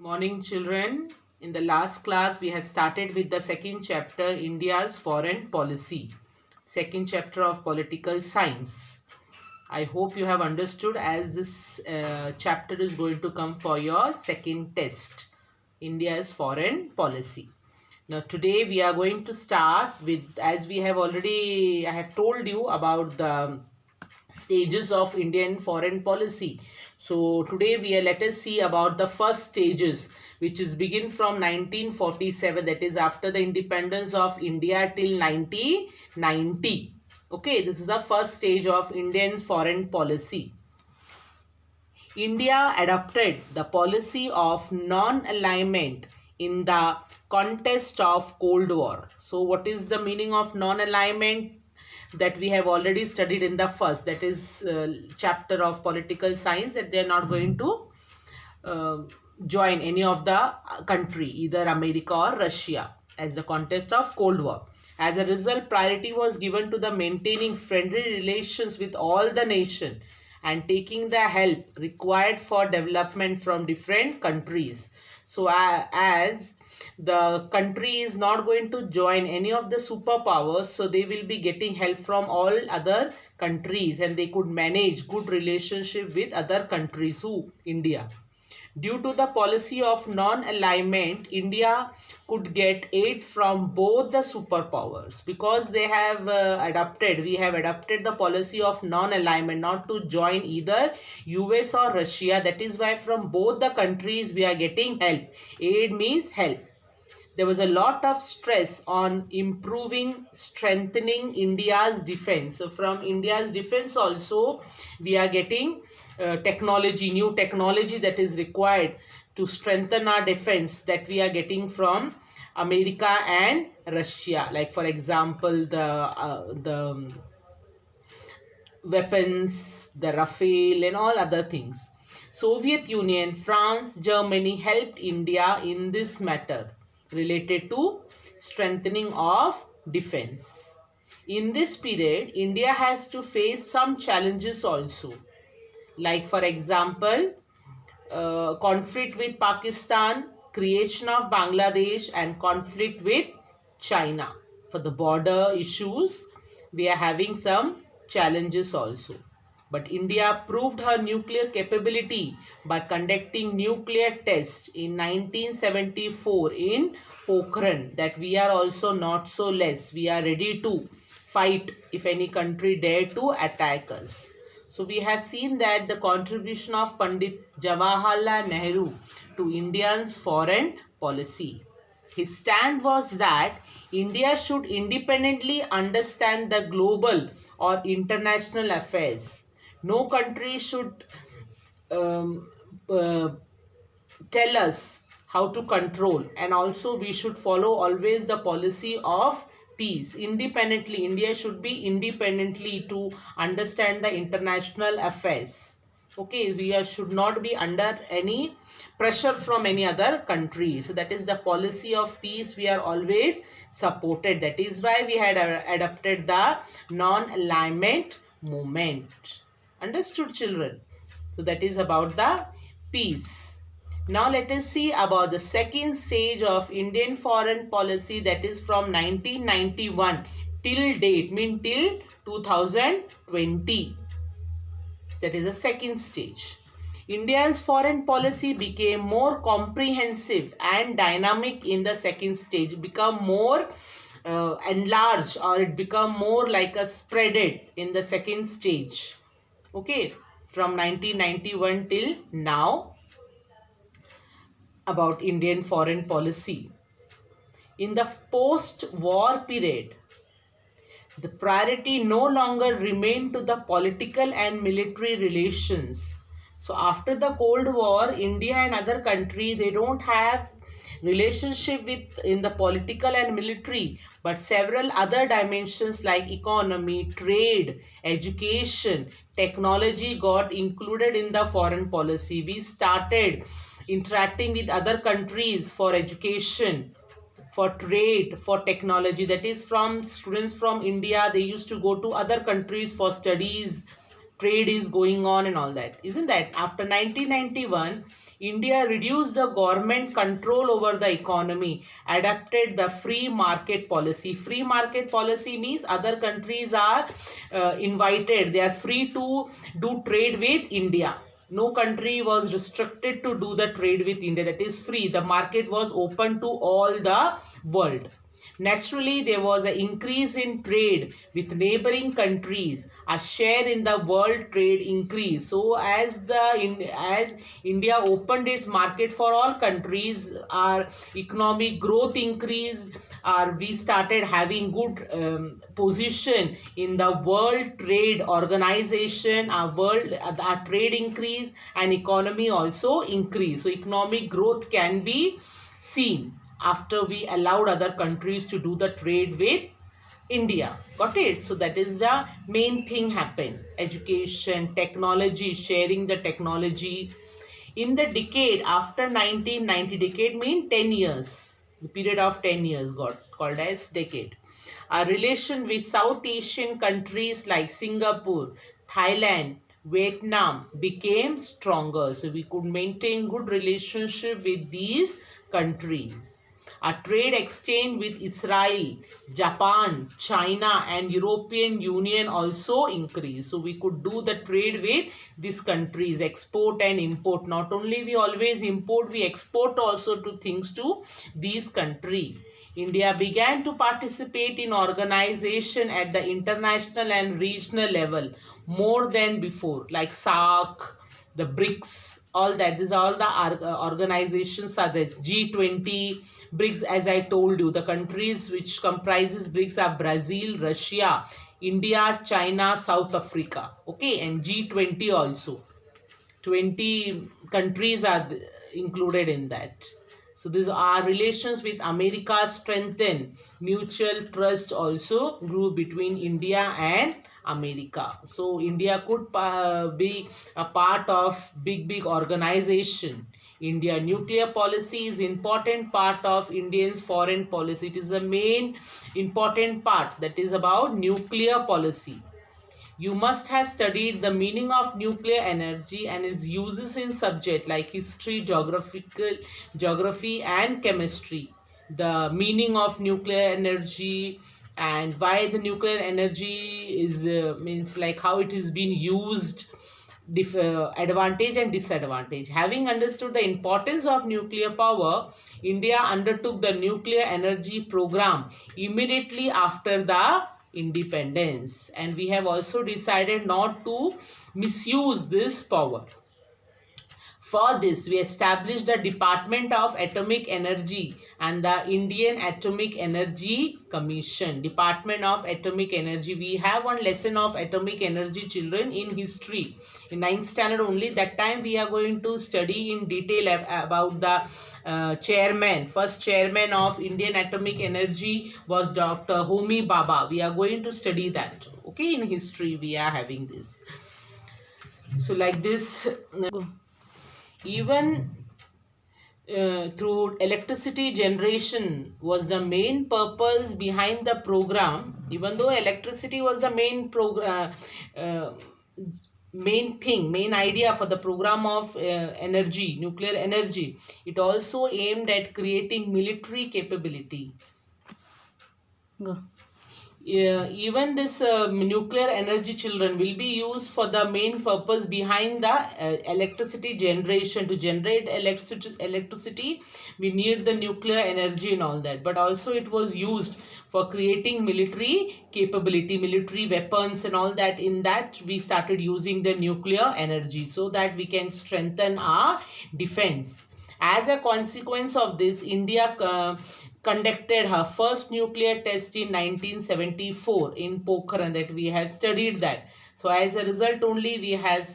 Morning, children. In the last class, we have started with the second chapter, India's Foreign Policy, second chapter of Political Science. I hope you have understood as this chapter is going to come for your second test, India's Foreign Policy. Now, today we are going to start with, as we have already, I have told you about the stages of Indian foreign policy. So today let us see about the first stages, which is begin from 1947, that is after the independence of India till 1990. Okay, this is the first stage of Indian foreign policy. India adopted the policy of non-alignment in the context of Cold War. So what is the meaning of non-alignment? That we have already studied in the first, that is chapter of political science, that they are not going to uh, join any of the country, either America or Russia, as the context of Cold War. As a result, priority was given to the maintaining friendly relations with all the nation and taking the help required for development from different countries. So as the country is not going to join any of the superpowers, so they will be getting help from all other countries and they could manage good relationship with other countries who India. Due to the policy of non-alignment, India could get aid from both the superpowers because they have we have adopted the policy of non-alignment, not to join either US or Russia. That is why from both the countries we are getting help. Aid means help. There was a lot of stress on improving, strengthening India's defense. So from India's defense also, we are getting new technology that is required to strengthen our defense, that we are getting from America and Russia. Like for example, the weapons, the Rafale and all other things. Soviet Union, France, Germany helped India in this matter related to strengthening of defense. In this period, India has to face some challenges also. Like for example, conflict with Pakistan, creation of Bangladesh and conflict with China. For the border issues, we are having some challenges also. But India proved her nuclear capability by conducting nuclear tests in 1974 in Pokhran, that we are also not so less. We are ready to fight if any country dare to attack us. So we have seen that the contribution of Pandit Jawaharlal Nehru to India's foreign policy. His stand was that India should independently understand the global or international affairs. No country should uh, tell us how to control, and also we should follow always the policy of peace. Independently, India should be independently to understand the international affairs. Okay, should not be under any pressure from any other country. So that is the policy of peace we are always supported. That is why we had adopted the non-alignment movement. Understood, children? So that is about the peace. Now let us see about the second stage of Indian foreign policy, that is from 1991 till date, mean till 2020. That is the second stage. India's foreign policy became more comprehensive and dynamic in the second stage, become more enlarged, or it become more like a spreaded in the second stage. Okay, from 1991 till now, about Indian foreign policy. In the post-war period, the priority no longer remained to the political and military relations. So after the Cold War, India and other countries, they don't have relationship with in the political and military, but several other dimensions like economy, trade, education, technology got included in the foreign policy. We started interacting with other countries for education, for trade, for technology. That is, from students from India, they used to go to other countries for studies, trade is going on and all that, isn't that? After 1991, India reduced the government control over the economy, adopted the free market policy. Free market policy means other countries are invited, they are free to do trade with India. No country was restricted to do the trade with India, that is free. The market was open to all the world. Naturally, there was an increase in trade with neighboring countries. A share in the world trade increased. So, as India opened its market for all countries, our economic growth increased. We started having good position in the World Trade Organization. Our trade increased and economy also increased. So, economic growth can be seen after we allowed other countries to do the trade with India. Got it? So that is the main thing happened. Education, technology, sharing the technology. In the decade after 1990, decade mean 10 years. The period of 10 years got called as decade. Our relation with South Asian countries like Singapore, Thailand, Vietnam became stronger. So we could maintain good relationship with these countries. A trade exchange with Israel, Japan, China and European Union also increased. So we could do the trade with these countries, export and import. Not only we always import, we export also to things to these countries. India began to participate in organization at the international and regional level more than before, like SAARC, the BRICS, all that. These all the organizations are the G20, BRICS. As I told you, the countries which comprises BRICS are Brazil, Russia, India, China, South Africa. Okay, and G20 also. 20 countries are included in that. So these are relations with America strengthened. Mutual trust also grew between India and America. So India could be a part of big organization. India nuclear policy is important part of Indians foreign policy. It is the main important part, that is about nuclear policy. You must have studied the meaning of nuclear energy and its uses in subject like history, geography and chemistry. The meaning of nuclear energy and why the nuclear energy is means like how it is being used, advantage and disadvantage. Having understood the importance of nuclear power, India undertook the nuclear energy program immediately after the independence, and we have also decided not to misuse this power. For this, we established the Department of Atomic Energy and the Indian Atomic Energy Commission. Department of Atomic Energy. We have one lesson of atomic energy, children, in history. In 9th standard only. That time we are going to study in detail about the chairman. First chairman of Indian Atomic Energy was Dr. Homi Bhabha. We are going to study that. Okay, in history we are having this. So like this. Even through electricity generation was the main purpose behind the program. Even though electricity was the main program, main idea for the program of energy, nuclear energy, it also aimed at creating military capability. Go. Even this nuclear energy, children, will be used for the main purpose behind the electricity generation. To generate electricity, we need the nuclear energy and all that, but also it was used for creating military capability, military weapons and all that. In that we started using the nuclear energy so that we can strengthen our defense. As a consequence of this, India conducted her first nuclear test in 1974 in Pokhran, that we have studied that. So as a result only we have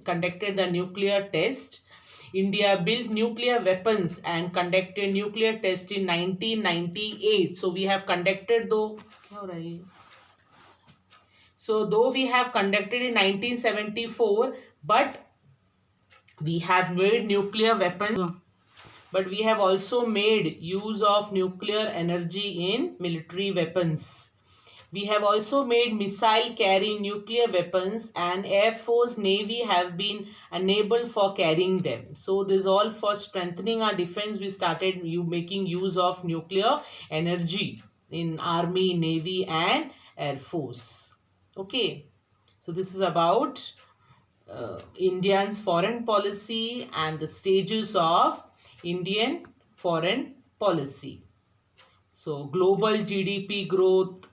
conducted the nuclear test. India built nuclear weapons and conducted nuclear test in 1998. So we have conducted though we have conducted in 1974, but we have made nuclear weapons. But we have also made use of nuclear energy in military weapons. We have also made missile carrying nuclear weapons, and Air Force, Navy have been enabled for carrying them. So this is all for strengthening our defense. We started making use of nuclear energy in Army, Navy and Air Force. Okay. So this is about India's foreign policy and the stages of Indian foreign policy. So global GDP growth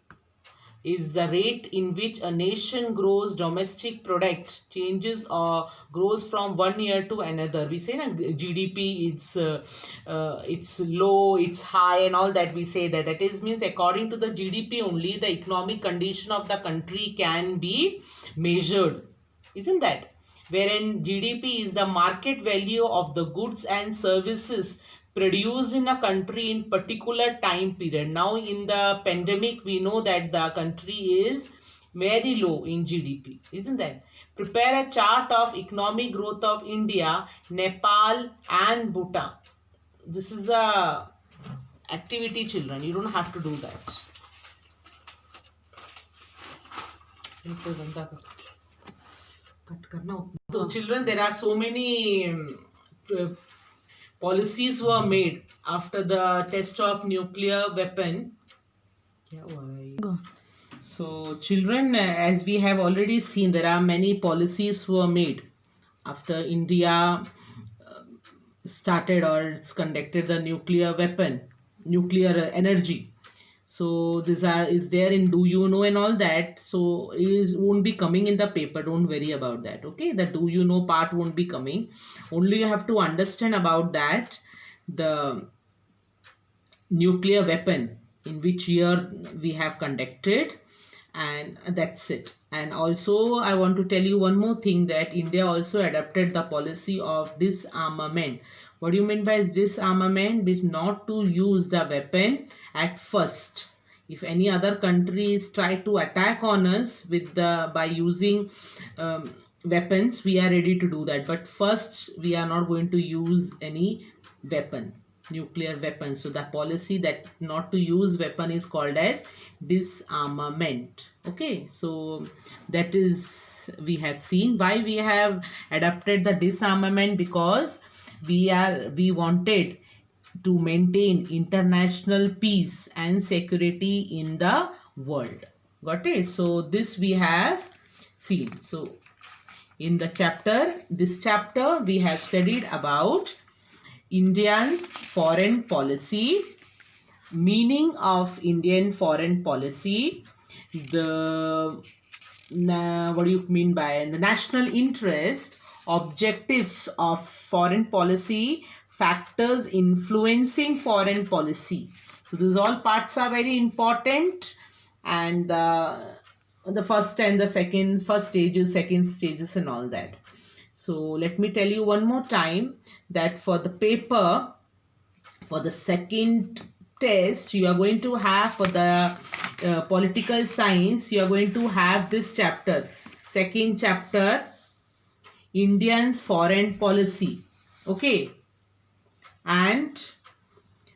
is the rate in which a nation grows domestic product changes or grows from one year to another. We say na, GDP it's low, it's high and all that. We say that is means according to the GDP only the economic condition of the country can be measured, isn't that? Wherein GDP is the market value of the goods and services produced in a country in particular time period. Now in the pandemic we know that the country is very low in GDP, isn't that? Prepare a chart of economic growth of India, Nepal and Bhutan. This is a activity, children. You don't have to do that. So children, there are so many policies were made after the test of nuclear weapon. So children, as we have already seen, there are many policies were made after India started or it's conducted the nuclear weapon, nuclear energy. So this is there in do you know and all that. So is won't be coming in the paper. Don't worry about that. Okay, the do you know part won't be coming. Only you have to understand about that the nuclear weapon in which year we have conducted, and that's it. And also I want to tell you one more thing, that India also adopted the policy of disarmament. What do you mean by disarmament? Is not to use the weapon at first. If any other countries try to attack on us with by using weapons, we are ready to do that. But first, we are not going to use any weapon, nuclear weapons. So the policy that not to use weapon is called as disarmament. Okay, so that is, we have seen why we have adopted the disarmament, because we wanted to maintain international peace and security in the world. Got it? So this we have seen. So in the this chapter we have studied about India's foreign policy, meaning of Indian foreign policy, the what do you mean by the national interest, objectives of foreign policy, factors influencing foreign policy. So these all parts are very important, and the first and the second, first stages, second stages and all that. So let me tell you one more time that for the paper, for the second test, you are going to have, for the political science, you are going to have this chapter, second chapter, Indian's foreign policy. Okay. And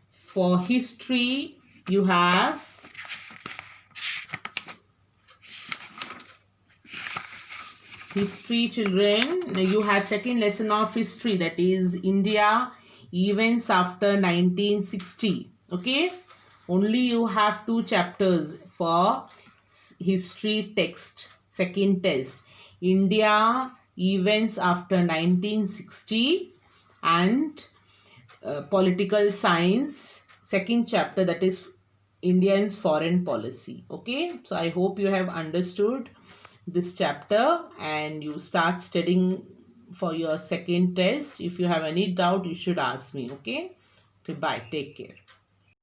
for history, you have history, children. You have second lesson of history, that is India events after 1960. Okay, only you have 2 chapters for history text, second test, India events after 1960, and political science, second chapter, that is India's foreign policy. Okay, so I hope you have understood this chapter and you start studying for your second test. If you have any doubt, you should ask me. Okay, bye, take care.